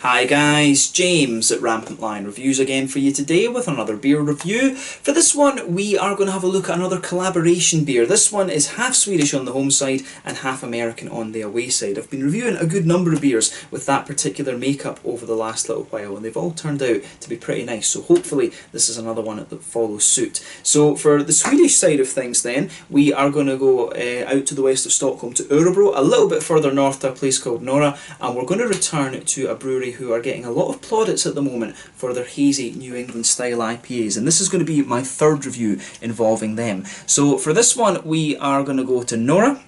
Hi guys, James at RampantLionReviews again for you today with another beer review. For this one we are going to have a look at another collaboration beer. This one is half Swedish on the home side and half American on the away side. I've been reviewing a good number of beers with that particular makeup over the last little while and they've all turned out to be pretty nice, so hopefully this is another one that follows suit. So for the Swedish side of things then, we are going to go out to the west of Stockholm to Interboro, a little bit further north to a place called Nora, and we're going to return to a brewery who are getting a lot of plaudits at the moment for their hazy New England style IPAs, and this is going to be my third review involving them. So for this one we are going to go to Nora,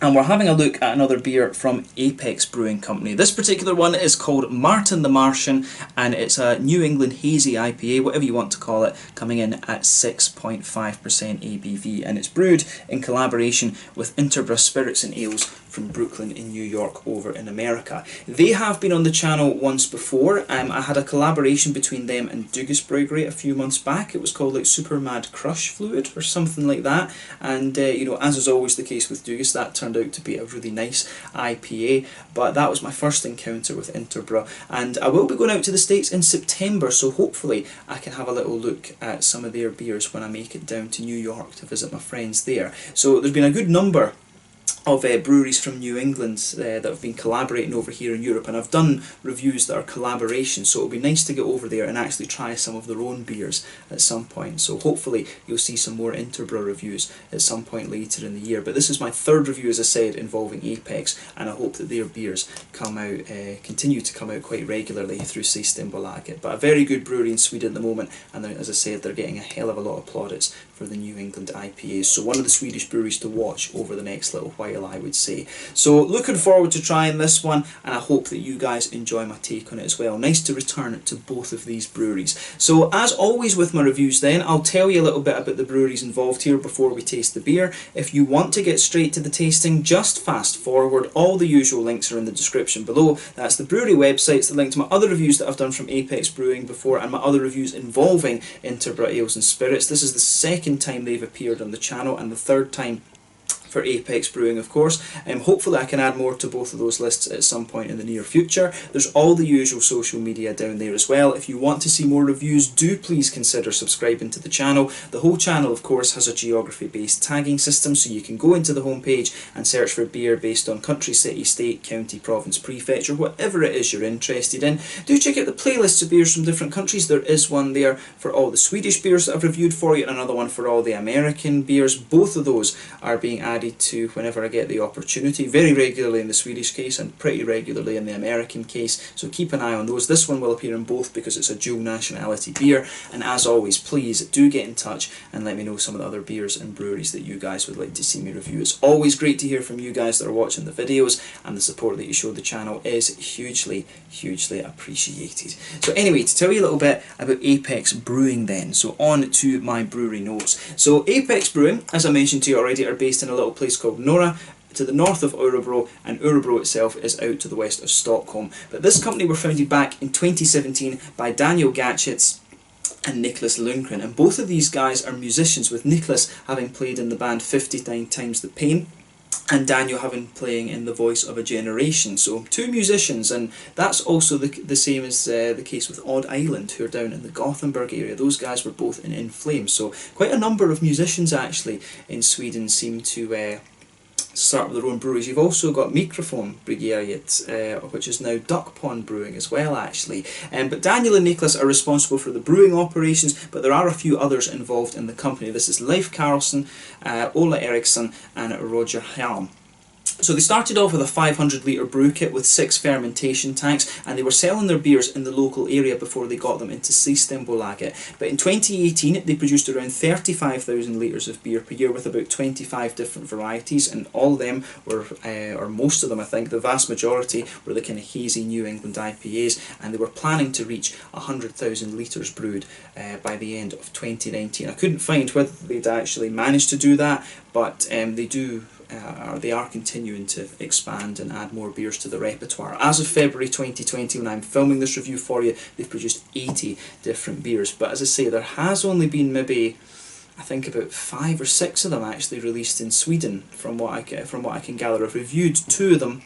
and we're having a look at another beer from Apex Brewing Company. This particular one is called Martin the Martian, and it's a New England hazy IPA, whatever you want to call it, coming in at 6.5% ABV, and it's brewed in collaboration with Interboro Spirits and Ales from Brooklyn in New York over in America. They have been on the channel once before. I had a collaboration between them and Dugas Brewery a few months back. It was called like Super Mad Crush Fluid or something like that, and you know, as is always the case with Dugas, that turned out to be a really nice IPA, but that was my first encounter with Interboro, and I will be going out to the States in September, so hopefully I can have a little look at some of their beers when I make it down to New York to visit my friends there. So there's been a good number of breweries from New England that have been collaborating over here in Europe, and I've done reviews that are collaborations, so it'll be nice to get over there and actually try some of their own beers at some point. So hopefully you'll see some more Interboro reviews at some point later in the year. But this is my third review, as I said, involving Apex, and I hope that their beers come out, continue to come out quite regularly through Systembolaget. But a very good brewery in Sweden at the moment, and as I said, they're getting a hell of a lot of plaudits for the New England IPAs. So one of the Swedish breweries to watch over the next little while, I would say. So looking forward to trying this one, and I hope that you guys enjoy my take on it as well. Nice to return to both of these breweries. So as always with my reviews then, I'll tell you a little bit about the breweries involved here before we taste the beer. If you want to get straight to the tasting, just fast forward. All the usual links are in the description below. That's the brewery websites, the link to my other reviews that I've done from Apex Brewing before, and my other reviews involving Interboro Ales and Spirits. This is the second time they've appeared on the channel, and the third time for Apex Brewing, of course. Hopefully I can add more to both of those lists at some point in the near future. There's all the usual social media down there as well. If you want to see more reviews, do please consider subscribing to the channel. The whole channel, of course, has a geography-based tagging system, so you can go into the homepage and search for beer based on country, city, state, county, province, prefecture, whatever it is you're interested in. Do check out the playlists of beers from different countries. There is one there for all the Swedish beers that I've reviewed for you, and another one for all the American beers. Both of those are being added to whenever I get the opportunity, very regularly in the Swedish case and pretty regularly in the American case, so keep an eye on those. This one will appear in both because it's a dual nationality beer, and as always, please do get in touch and let me know some of the other beers and breweries that you guys would like to see me review. It's always great to hear from you guys that are watching the videos, and the support that you show the channel is hugely appreciated. So anyway, to tell you a little bit about Apex Brewing then, so on to my brewery notes. So Apex Brewing, as I mentioned to you already, are based in a little place called Nora, to the north of Örebro, and Örebro itself is out to the west of Stockholm. But this company were founded back in 2017 by Daniel Gatchitz and Nicholas Lundgren, and both of these guys are musicians, with Nicholas having played in the band 59 Times the Pain, and Daniel having playing in The Voice of a Generation. So two musicians, and that's also the same as the case with Odd Island, who are down in the Gothenburg area. Those guys were both in Flames. So quite a number of musicians actually in Sweden seem to start with their own breweries. You've also got Microphone Bryggeriet, which is now Duck Pond Brewing as well, actually. But Daniel and Nicholas are responsible for the brewing operations, but there are a few others involved in the company. This is Leif Carlson, Ola Eriksson, and Roger Helm. So they started off with a 500 litre brew kit with 6 fermentation tanks, and they were selling their beers in the local area before they got them into Systembolaget. But in 2018 they produced around 35,000 litres of beer per year with about 25 different varieties, and all of them were, or most of them I think, the vast majority were the kind of hazy New England IPAs, and they were planning to reach 100,000 litres brewed by the end of 2019. I couldn't find whether they'd actually managed to do that, but they are continuing to expand and add more beers to the repertoire. As of February 2020, when I'm filming this review for you, they've produced 80 different beers. But as I say, there has only been maybe, I think, about 5 or 6 of them actually released in Sweden, from what I can gather. I've reviewed 2 of them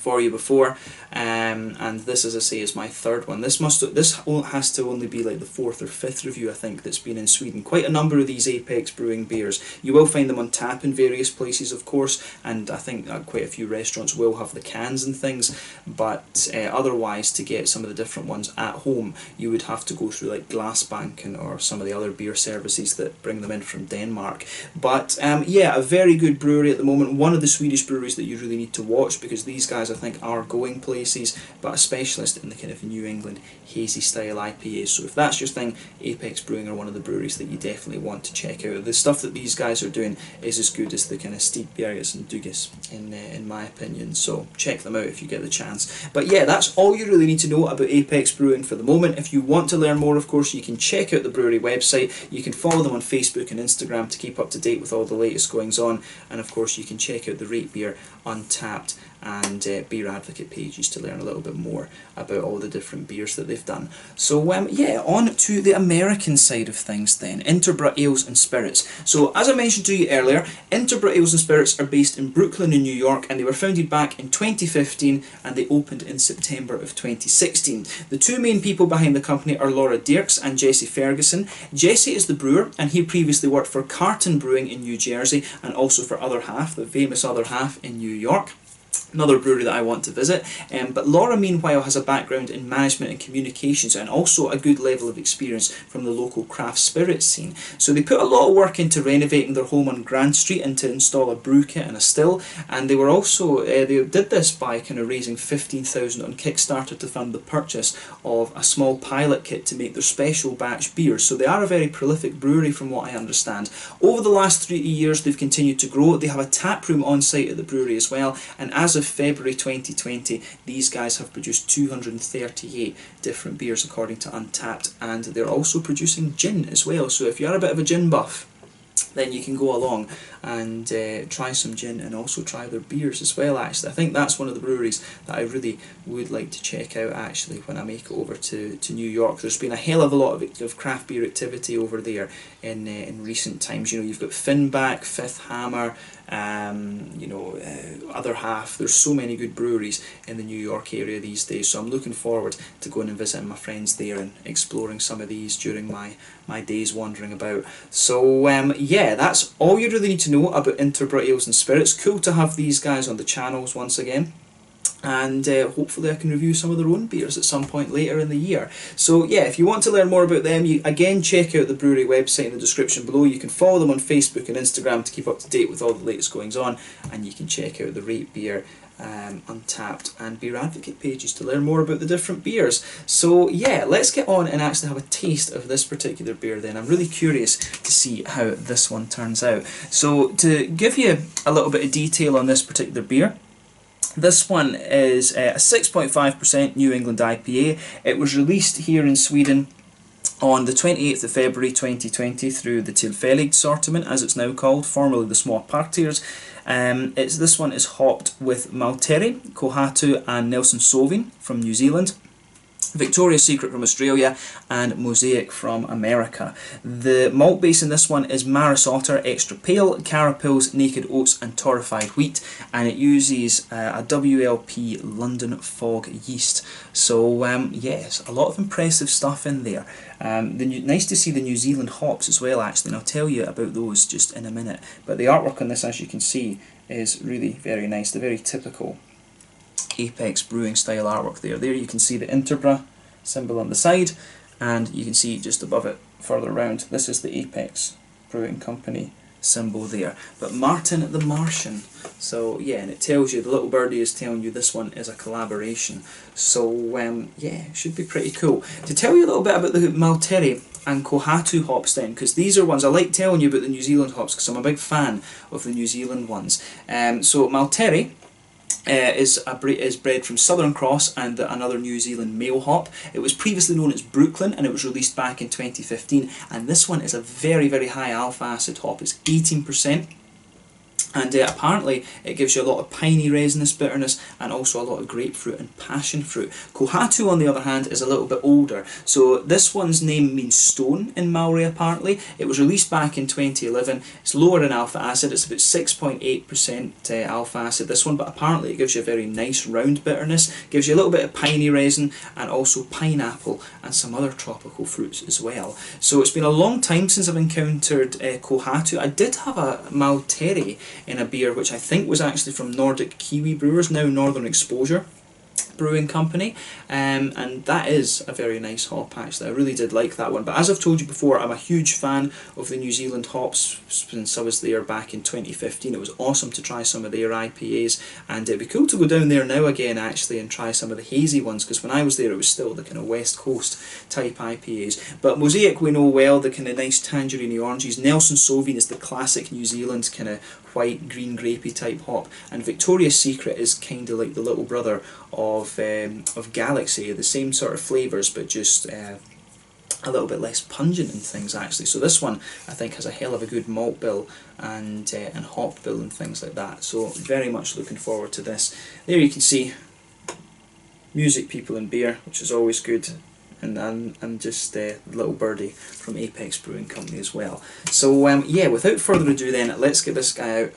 for you before, and this, as I say, is my third one. This has to only be like the fourth or fifth review, I think, that's been in Sweden. Quite a number of these Apex Brewing beers. You will find them on tap in various places, of course, and I think quite a few restaurants will have the cans and things, but otherwise, to get some of the different ones at home, you would have to go through like Glassbanken or some of the other beer services that bring them in from Denmark. But yeah, a very good brewery at the moment, one of the Swedish breweries that you really need to watch, because these guys, I think, are going places, but a specialist in the kind of New England hazy style IPAs. So if that's your thing, Apex Brewing are one of the breweries that you definitely want to check out. The stuff that these guys are doing is as good as the kind of Stigbergers and Dugas in my opinion, so check them out if you get the chance. But yeah, that's all you really need to know about Apex Brewing for the moment. If you want to learn more, of course, you can check out the brewery website, you can follow them on Facebook and Instagram to keep up to date with all the latest goings on, and of course you can check out the Rate Beer, Untappd and Beer Advocate pages to learn a little bit more about all the different beers that they've done. So yeah, on to the American side of things then, Interboro Ales and Spirits. So as I mentioned to you earlier, Interboro Ales and Spirits are based in Brooklyn in New York, and they were founded back in 2015 and they opened in September of 2016. The two main people behind the company are Laura Dirks and Jesse Ferguson. Jesse is the brewer, and he previously worked for Carton Brewing in New Jersey and also for Other Half, the famous Other Half in New York. Another brewery that I want to visit. But Laura, meanwhile, has a background in management and communications and also a good level of experience from the local craft spirits scene. So they put a lot of work into renovating their home on Grand Street and to install a brew kit and a still, and they were also, they did this by kind of raising $15,000 on Kickstarter to fund the purchase of a small pilot kit to make their special batch beers. So they are a very prolific brewery from what I understand. Over the last 3 years they've continued to grow. They have a tap room on site at the brewery as well, and as of February 2020, these guys have produced 238 different beers according to Untappd, and they're also producing gin as well. So if you're a bit of a gin buff, then you can go along and try some gin and also try their beers as well. Actually, I think that's one of the breweries that I really would like to check out actually when I make it over to New York. There's been a hell of a lot of craft beer activity over there in recent times. You know, you've got Finback, Fifth Hammer, you know, Other Half. There's so many good breweries in the New York area these days, so I'm looking forward to going and visiting my friends there and exploring some of these during my days wandering about. So yeah, that's all you really need to know about Interboro Ales and Spirits. Cool to have these guys on the channels once again, and hopefully I can review some of their own beers at some point later in the year. So yeah, if you want to learn more about them, you again check out the brewery website in the description below. You can follow them on Facebook and Instagram to keep up to date with all the latest goings on, and you can check out the Rate Beer, Untappd and Beer Advocate pages to learn more about the different beers. So yeah, let's get on and actually have a taste of this particular beer then. I'm really curious to see how this one turns out. So to give you a little bit of detail on this particular beer, this one is a 6.5% New England IPA. It was released here in Sweden on the 28th of February 2020 through the Tillfälligt assortment, as it's now called, formerly the Små Partiers. This one is hopped with Malteri, Kohatu and Nelson Sauvin from New Zealand, Victoria's Secret from Australia, and Mosaic from America. The malt base in this one is Maris Otter Extra Pale, Carapils, Naked Oats and Torrefied Wheat, and it uses a WLP London Fog yeast. So yes, a lot of impressive stuff in there. Nice to see the New Zealand hops as well actually, and I'll tell you about those just in a minute. But the artwork on this, as you can see, is really very nice, the very typical Apex Brewing style artwork there. There you can see the Interboro symbol on the side, and you can see just above it further around, this is the Apex Brewing Company symbol there. But Martin the Martian, so yeah, and it tells you, the little birdie is telling you this one is a collaboration. So yeah, it should be pretty cool. To tell you a little bit about the Malteri and Kohatu hops then, because these are ones, I like telling you about the New Zealand hops because I'm a big fan of the New Zealand ones. So Malteri is bred from Southern Cross and another New Zealand male hop. It was previously known as Brooklyn and it was released back in 2015, and this one is a very, very high alpha acid hop. It's 18%. And apparently it gives you a lot of piney resinous bitterness and also a lot of grapefruit and passion fruit. Kohatu, on the other hand, is a little bit older. So this one's name means stone in Maori apparently. It was released back in 2011. It's lower in alpha acid. It's about 6.8% alpha acid, this one, but apparently it gives you a very nice round bitterness. Gives you a little bit of piney resin and also pineapple and some other tropical fruits as well. So it's been a long time since I've encountered Kohatu. I did have a Malteri in a beer which I think was actually from Nordic Kiwi Brewers, now Northern Exposure Brewing Company, and that is a very nice hop actually. I really did like that one, but as I've told you before, I'm a huge fan of the New Zealand hops since I was there back in 2015. It was awesome to try some of their IPAs, and it'd be cool to go down there now again actually and try some of the hazy ones, because when I was there it was still the kind of West Coast type IPAs. But Mosaic we know well, the kind of nice tangerine oranges. Nelson Sauvin is the classic New Zealand kind of white, green, grapey type hop, and Victoria's Secret is kind of like the little brother of Galaxy, the same sort of flavours but just a little bit less pungent and things actually. So this one I think has a hell of a good malt bill and hop bill and things like that, so very much looking forward to this. There you can see music, people and beer, which is always good, and just little birdie from Apex Brewing Company as well. So yeah, without further ado then, let's get this guy out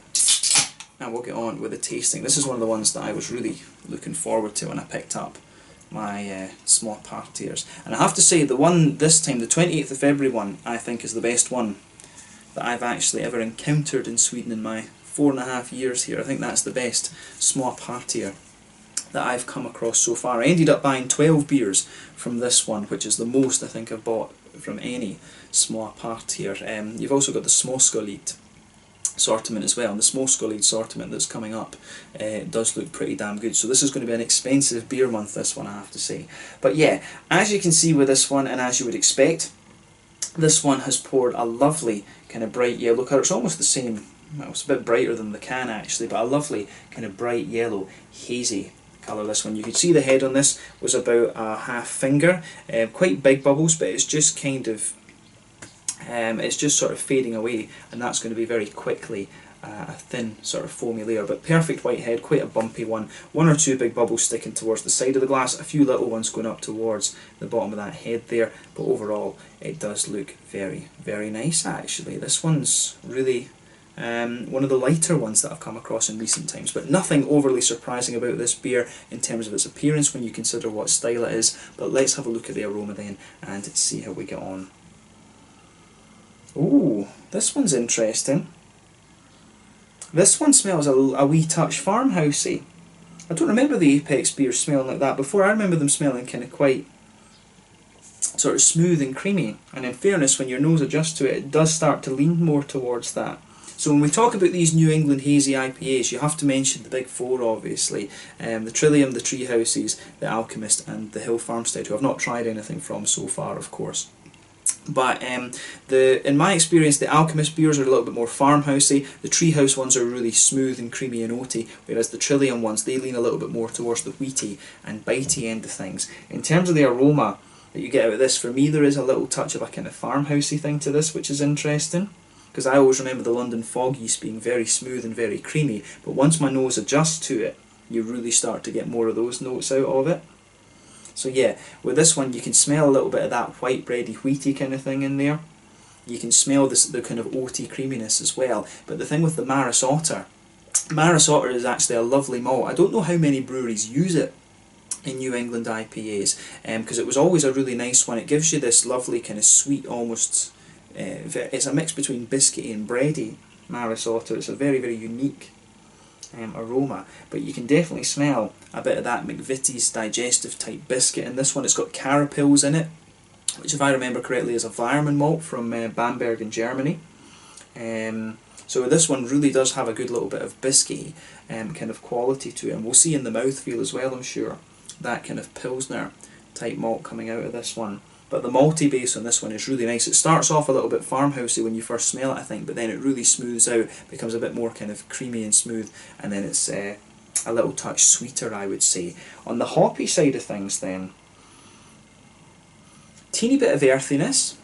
and we'll get on with the tasting. This is one of the ones that I was really looking forward to when I picked up my small partiers. And I have to say, the one this time, the 28th of February one, I think is the best one that I've actually ever encountered in Sweden in my 4.5 years here. I think that's the best small partier that I've come across so far. I ended up buying 12 beers from this one, which is the most I think I've bought from any small partier. You've also got the Småskaligt assortment as well, and the Småskaligt assortment that's coming up does look pretty damn good. So this is going to be an expensive beer month, this one, I have to say. But yeah, as you can see with this one, and as you would expect, this one has poured a lovely kind of bright yellow colour. It's almost the same, well, it's a bit brighter than the can actually, but a lovely kind of bright yellow, hazy colour, this one. You could see the head on this was about a half finger, quite big bubbles, but it's just kind of it's just sort of fading away, and that's going to be very quickly a thin sort of foamy layer, but perfect white head, quite a bumpy one. One or two big bubbles sticking towards the side of the glass, a few little ones going up towards the bottom of that head there, but overall it does look very, very nice actually. This one's really one of the lighter ones that I've come across in recent times, but nothing overly surprising about this beer in terms of its appearance when you consider what style it is. But let's have a look at the aroma then and see how we get on. Ooh, this one's interesting. This one smells a wee touch farmhousey. I don't remember the Apex beers smelling like that before. I remember them smelling kind of quite sort of smooth and creamy, and in fairness, when your nose adjusts to it, it does start to lean more towards that. So when we talk about these New England hazy IPAs, you have to mention the big four obviously, the Trillium, the Treehouses, the Alchemist and the Hill Farmstead, who I've not tried anything from so far of course. But in my experience, the Alchemist beers are a little bit more farmhousey. The Treehouse ones are really smooth and creamy and oaty, whereas the Trillium ones, they lean a little bit more towards the wheaty and bitey end of things. In terms of the aroma that you get out of this, for me there is a little touch of a kind of farmhousey thing to this, which is interesting, because I always remember the London fog yeast being very smooth and very creamy, but once my nose adjusts to it, you really start to get more of those notes out of it. So yeah, with this one you can smell a little bit of that white bready wheaty kind of thing in there. You can smell this, the kind of oaty creaminess as well. But the thing with the Maris Otter is actually a lovely malt. I don't know how many breweries use it in New England IPAs, because it was always a really nice one. It gives you this lovely kind of sweet, almost, it's a mix between biscuity and bready Maris Otter. It's a very, very unique aroma, but you can definitely smell a bit of that McVitie's digestive type biscuit in this one. It's got carapils in it, which if I remember correctly is a Weirmann malt from Bamberg in Germany. So this one really does have a good little bit of biscuity kind of quality to it, and we'll see in the mouthfeel as well, I'm sure, that kind of Pilsner type malt coming out of this one. But the malty base on this one is really nice. It starts off a little bit farmhousey when you first smell it, I think, but then it really smooths out, becomes a bit more kind of creamy and smooth, and then it's a little touch sweeter, I would say. On the hoppy side of things then, teeny bit of earthiness,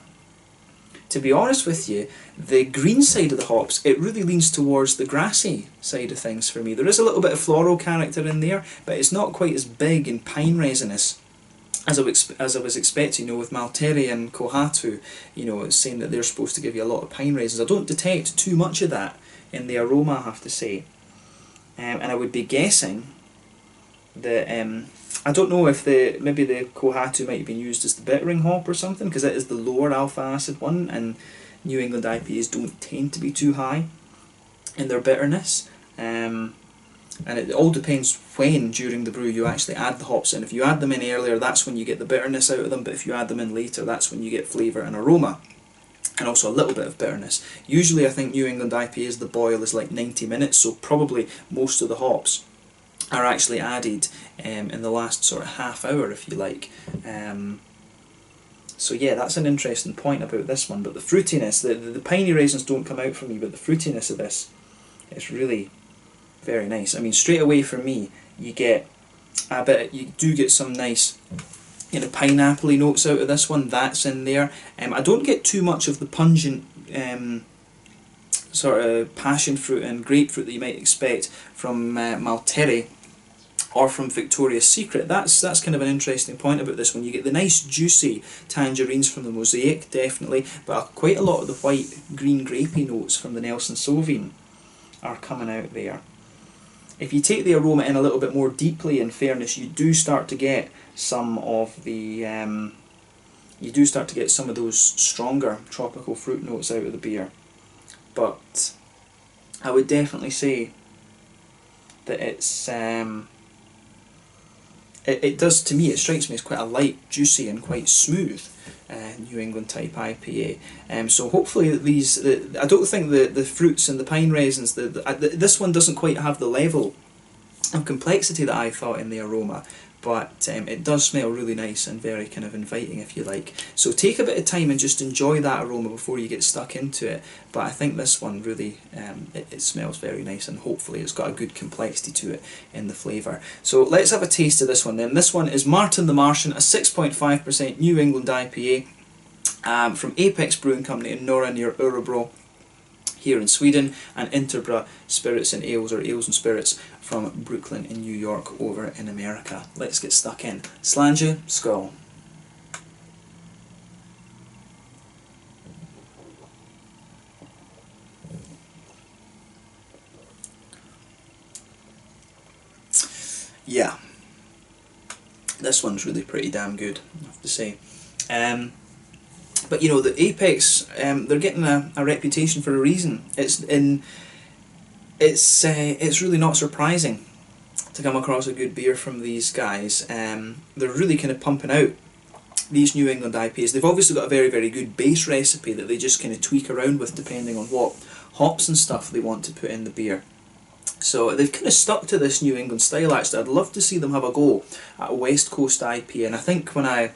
to be honest with you, the green side of the hops, it really leans towards the grassy side of things for me. There is a little bit of floral character in there, but it's not quite as big and pine resinous as I was expecting, you know, with Malteri and Kohatu. You know, it's saying that they're supposed to give you a lot of pine resins. I don't detect too much of that in the aroma, I have to say. And I would be guessing that, I don't know if maybe the Kohatu might have been used as the bittering hop or something, because it is the lower alpha acid one, and New England IPAs don't tend to be too high in their bitterness. And it all depends when during the brew you actually add the hops in. If you add them in earlier, that's when you get the bitterness out of them, but if you add them in later, that's when you get flavour and aroma, and also a little bit of bitterness. Usually I think New England IPAs, the boil is like 90 minutes, so probably most of the hops are actually added in the last sort of half hour, if you like. So yeah, that's an interesting point about this one. But the fruitiness, the piney raisins don't come out for me, but the fruitiness of this is really very nice. I mean, straight away for me, you do get some nice, you know, pineapple-y notes out of this one. That's in there. I don't get too much of the pungent sort of passion fruit and grapefruit that you might expect from Malteri or from Victoria's Secret. That's kind of an interesting point about this one. You get the nice juicy tangerines from the Mosaic, definitely, but quite a lot of the white green grapey notes from the Nelson Sauvin are coming out there. If you take the aroma in a little bit more deeply, in fairness, you do start to get some of the those stronger tropical fruit notes out of the beer. But I would definitely say that it's it does, to me, it strikes me as quite a light, juicy and quite smooth New England type IPA. So hopefully I don't think the fruits and the pine resins, this one doesn't quite have the level of complexity that I thought in the aroma, but it does smell really nice and very kind of inviting, if you like. So take a bit of time and just enjoy that aroma before you get stuck into it. But I think this one really, it smells very nice, and hopefully it's got a good complexity to it in the flavour. So let's have a taste of this one then. This one is Martin the Martian, a 6.5% New England IPA from Apex Brewing Company in Nora near Örebro here in Sweden, and Interboro Spirits and Ales, or Ales and Spirits, from Brooklyn in New York over in America. Let's get stuck in. Slange, skål. Yeah, this one's really pretty damn good, I have to say. But you know, the Apex, they're getting a reputation for a reason. It's really not surprising to come across a good beer from these guys. They're really kind of pumping out these New England IPAs. They've obviously got a very, very good base recipe that they just kind of tweak around with depending on what hops and stuff they want to put in the beer. So they've kind of stuck to this New England style. Actually, I'd love to see them have a go at a West Coast IPA, and I think when I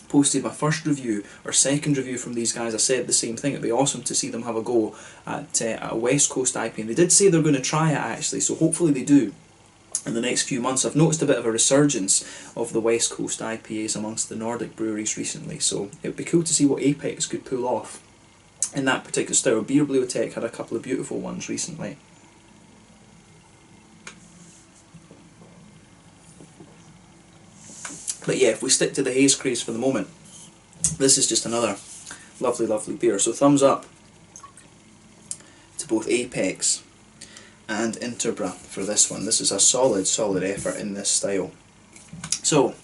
posted my first review or second review from these guys, I said the same thing. It'd be awesome to see them have a go at a West Coast IPA, and they did say they're going to try it actually, so hopefully they do in the next few months. I've noticed a bit of a resurgence of the West Coast IPAs amongst the Nordic breweries recently, so it would be cool to see what Apex could pull off in that particular style. Beer Bibliotech had a couple of beautiful ones recently. But yeah, if we stick to the haze craze for the moment, this is just another lovely, lovely beer. So thumbs up to both Apex and Interboro for this one. This is a solid, solid effort in this style. So,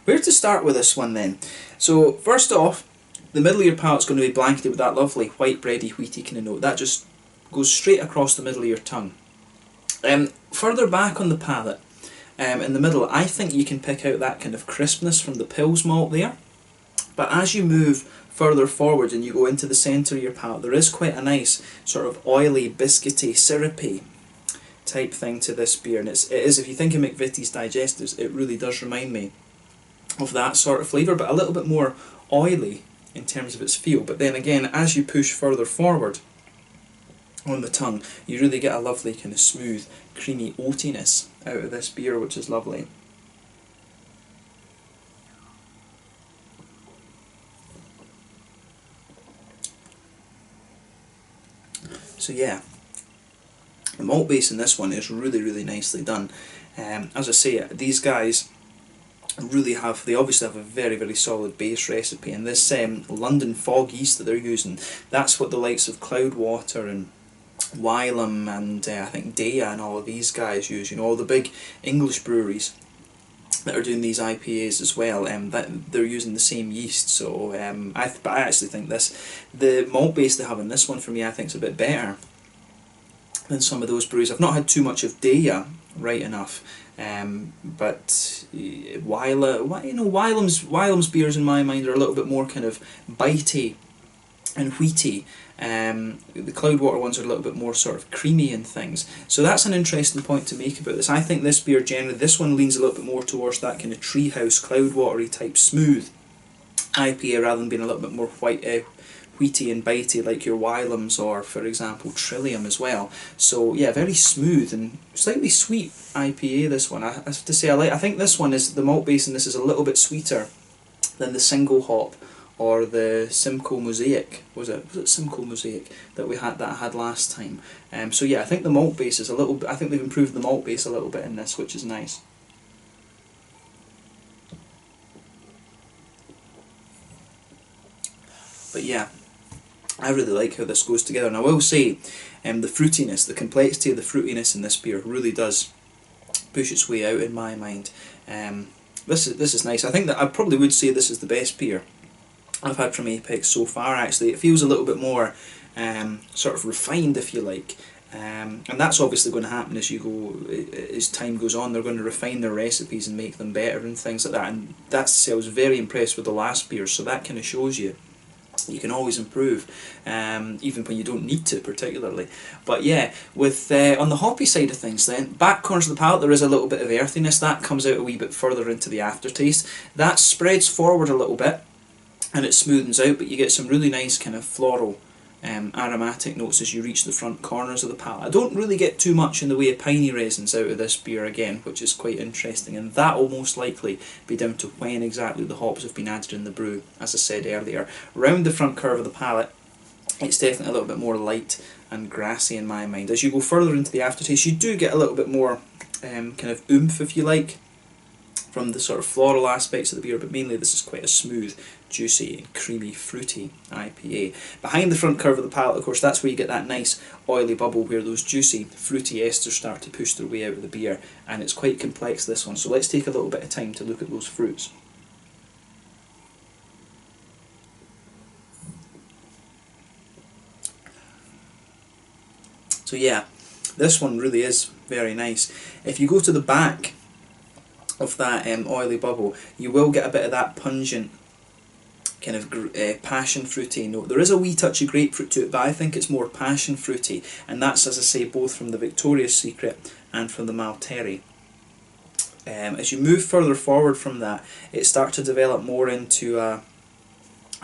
where to start with this one then? So, first off, the middle of your palate's going to be blanketed with that lovely white bready, wheaty kind of note. That just goes straight across the middle of your tongue. Further back on the palate, in the middle, I think you can pick out that kind of crispness from the Pils malt there. But as you move further forward and you go into the centre of your palate, there is quite a nice sort of oily, biscuity, syrupy type thing to this beer. And it is, if you think of McVitie's digestives, it really does remind me of that sort of flavour, but a little bit more oily in terms of its feel. But then again, as you push further forward on the tongue, you really get a lovely kind of smooth, creamy oatiness out of this beer, which is lovely. So yeah, the malt base in this one is really, really nicely done. As I say, these guys really have, they obviously have a very, very solid base recipe, and this London fog yeast that they're using, that's what the likes of Cloudwater and Wylam and I think Dea and all of these guys use, you know, all the big English breweries that are doing these IPAs as well, that they're using the same yeast. So but I actually think the malt base they have in this one for me, I think is a bit better than some of those breweries. I've not had too much of Dea, right enough, but Wylam's beers in my mind are a little bit more kind of bitey and wheaty. The Cloudwater ones are a little bit more sort of creamy and things. So that's an interesting point to make about this. I think this beer generally, this one leans a little bit more towards that kind of treehouse, Cloudwatery type smooth IPA rather than being a little bit more wheaty and bitey like your Wylams or, for example, Trillium as well. So yeah, very smooth and slightly sweet IPA, this one. I have to say, I think this one is, the malt base in this is a little bit sweeter than the single hop or the Simcoe Mosaic. Was it Simcoe Mosaic that I had last time? So yeah, I think the malt base is a little bit, I think they've improved the malt base a little bit in this, which is nice. But yeah, I really like how this goes together, and I will say the fruitiness, the complexity of the fruitiness in this beer really does push its way out in my mind. This is nice. I think that I probably would say this is the best beer I've had from Apex so far. Actually, it feels a little bit more sort of refined, if you like, and that's obviously going to happen as time goes on. They're going to refine their recipes and make them better and things like that. And I was very impressed with the last beer, so that kind of shows you can always improve, even when you don't need to particularly. But yeah, with on the hoppy side of things then, back corners of the palate there is a little bit of earthiness, that comes out a wee bit further into the aftertaste. That spreads forward a little bit and it smoothens out, but you get some really nice kind of floral aromatic notes as you reach the front corners of the palate. I don't really get too much in the way of piney resins out of this beer again, which is quite interesting, and that will most likely be down to when exactly the hops have been added in the brew. As I said earlier, round the front curve of the palate it's definitely a little bit more light and grassy in my mind. As you go further into the aftertaste you do get a little bit more kind of oomph, if you like, from the sort of floral aspects of the beer, but mainly this is quite a smooth, juicy and creamy, fruity IPA. Behind the front curve of the palate, of course, that's where you get that nice oily bubble where those juicy, fruity esters start to push their way out of the beer, and it's quite complex, this one, so let's take a little bit of time to look at those fruits. So yeah, this one really is very nice. If you go to the back of that oily bubble, you will get a bit of that pungent kind of passion fruity note. There is a wee touch of grapefruit to it, but I think it's more passion fruity, and that's, as I say, both from the Victoria's Secret and from the Malteri. As you move further forward from that, it starts to develop more into a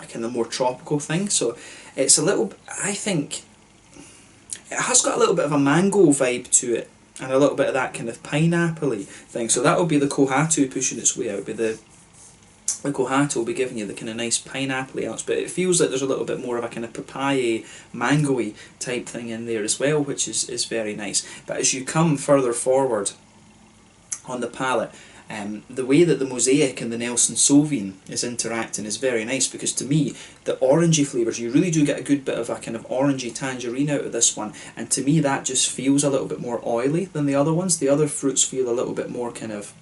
kind of more tropical thing. So it's a little, I think, it has got a little bit of a mango vibe to it, and a little bit of that kind of pineapple-y thing. So that will be the Kohatu pushing its way out. It'll be the Kohatu will be giving you the kind of nice pineapple-y notes, but it feels like there's a little bit more of a kind of papaya, mango-y type thing in there as well, which is very nice. But as you come further forward on the palate, the way that the Mosaic and the Nelson Sauvin is interacting is very nice, because to me the orangey flavours, you really do get a good bit of a kind of orangey tangerine out of this one, and to me that just feels a little bit more oily than the other ones. The other fruits feel a little bit more kind of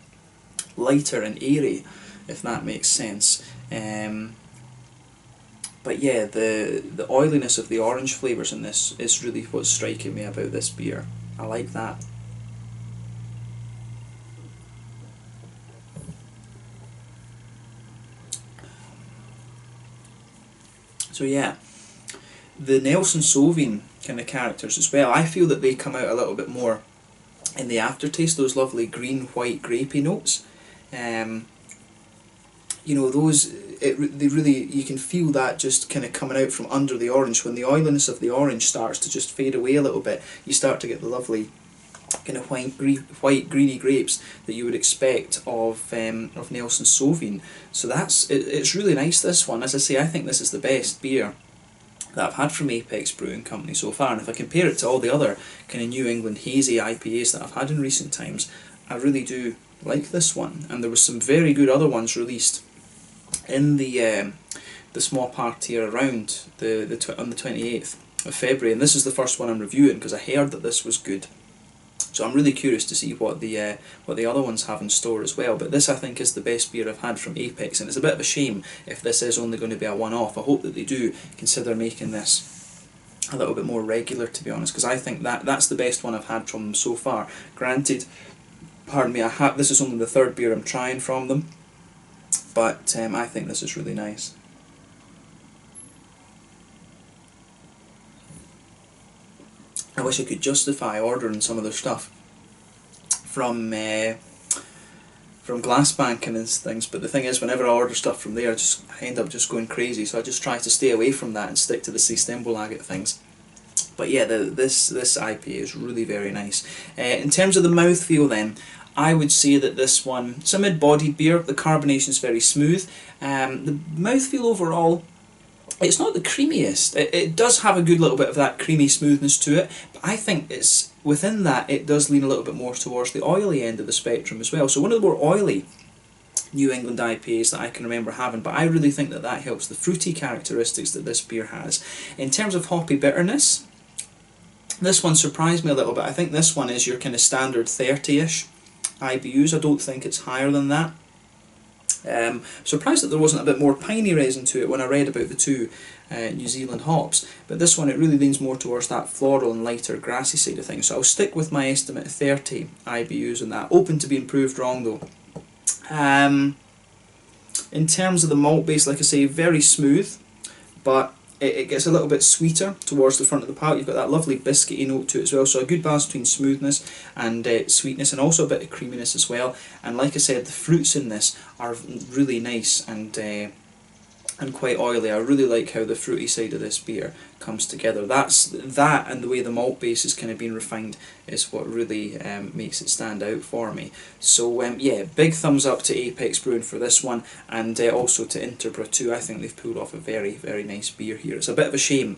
lighter and airy, if that makes sense. But yeah, the oiliness of the orange flavours in this is really what's striking me about this beer. I like that. So yeah, the Nelson Sauvin kind of characters as well, I feel that they come out a little bit more in the aftertaste, those lovely green, white, grapey notes. You know, those, they really, you can feel that just kind of coming out from under the orange. When the oiliness of the orange starts to just fade away a little bit, you start to get the lovely kind of white greeny grapes that you would expect of Nelson Sauvin. So it's really nice, this one. As I say, I think this is the best beer that I've had from Apex Brewing Company so far, and if I compare it to all the other kind of New England hazy IPAs that I've had in recent times, I really do like this one. And there was some very good other ones released in the small party around on the 28th of February, and this is the first one I'm reviewing because I heard that this was good. So I'm really curious to see what the other ones have in store as well. But this, I think, is the best beer I've had from Apex, and it's a bit of a shame if this is only going to be a one-off. I hope that they do consider making this a little bit more regular, to be honest, because I think that's the best one I've had from them so far. Granted, pardon me, this is only the third beer I'm trying from them, but I think this is really nice. I wish I could justify ordering some of their stuff from Glassbank and things, but the thing is, whenever I order stuff from there, I end up just going crazy, so I just try to stay away from that and stick to the Systembolaget things. But yeah, this IPA is really very nice. In terms of the mouthfeel then, I would say that this one, it's a mid-bodied beer, the carbonation is very smooth. The mouthfeel overall, it's not the creamiest. It does have a good little bit of that creamy smoothness to it, but I think it's within that it does lean a little bit more towards the oily end of the spectrum as well. So one of the more oily New England IPAs that I can remember having, but I really think that helps the fruity characteristics that this beer has. In terms of hoppy bitterness, this one surprised me a little bit. I think this one is your kind of standard 30-ish IBUs. I don't think it's higher than that. Surprised that there wasn't a bit more piney resin to it when I read about the two New Zealand hops, but this one, it really leans more towards that floral and lighter grassy side of things, so I'll stick with my estimate of 30 IBUs on that, open to being proved wrong though. In terms of the malt base, like I say, very smooth, but it gets a little bit sweeter towards the front of the palate. You've got that lovely biscuity note to it as well, so a good balance between smoothness and sweetness, and also a bit of creaminess as well. And like I said, the fruits in this are really nice and quite oily. I really like how the fruity side of this beer comes together. That and the way the malt base is kind of being refined is what really makes it stand out for me. So yeah, big thumbs up to Apex Brewing for this one, and also to Interboro too. I think they've pulled off a very, very nice beer here. It's a bit of a shame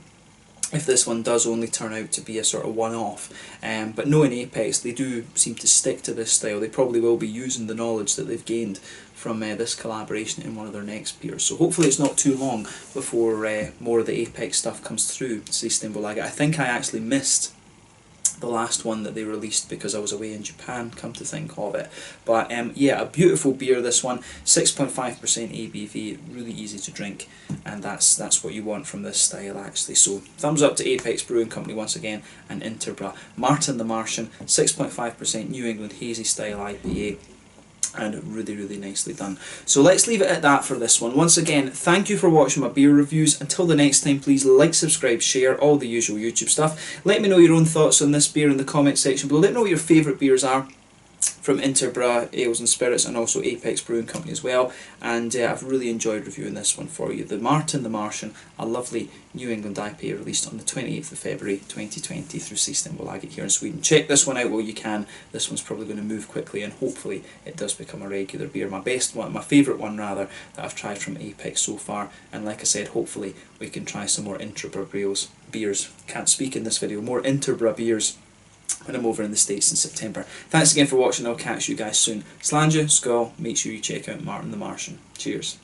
if this one does only turn out to be a sort of one-off, but knowing Apex, they do seem to stick to this style. They probably will be using the knowledge that they've gained from this collaboration in one of their next beers. So hopefully it's not too long before more of the Apex stuff comes through Systembolaget. I think I actually missed the last one that they released because I was away in Japan, come to think of it. But yeah, a beautiful beer this one, 6.5% ABV, really easy to drink, and that's what you want from this style actually. So thumbs up to Apex Brewing Company once again, and Interboro. Martin the Martian, 6.5% New England hazy style IPA, and really, really nicely done. So let's leave it at that for this one. Once again, thank you for watching my beer reviews. Until the next time, please like, subscribe, share, all the usual YouTube stuff. Let me know your own thoughts on this beer in the comment section below. Let me know what your favourite beers are from Interboro Ales and Spirits, and also Apex Brewing Company as well. And I've really enjoyed reviewing this one for you. The Martin the Martian, a lovely New England IPA released on the 28th of February 2020 through Systembolaget here in Sweden. Check this one out while you can. This one's probably going to move quickly, and hopefully it does become a regular beer. My favourite one rather, that I've tried from Apex so far. And like I said, hopefully we can try some more Interboro beers. Can't speak in this video. More Interboro beers when I'm over in the States in September. Thanks again for watching. I'll catch you guys soon. Slàinte, skål. Make sure you check out Martin the Martian. Cheers.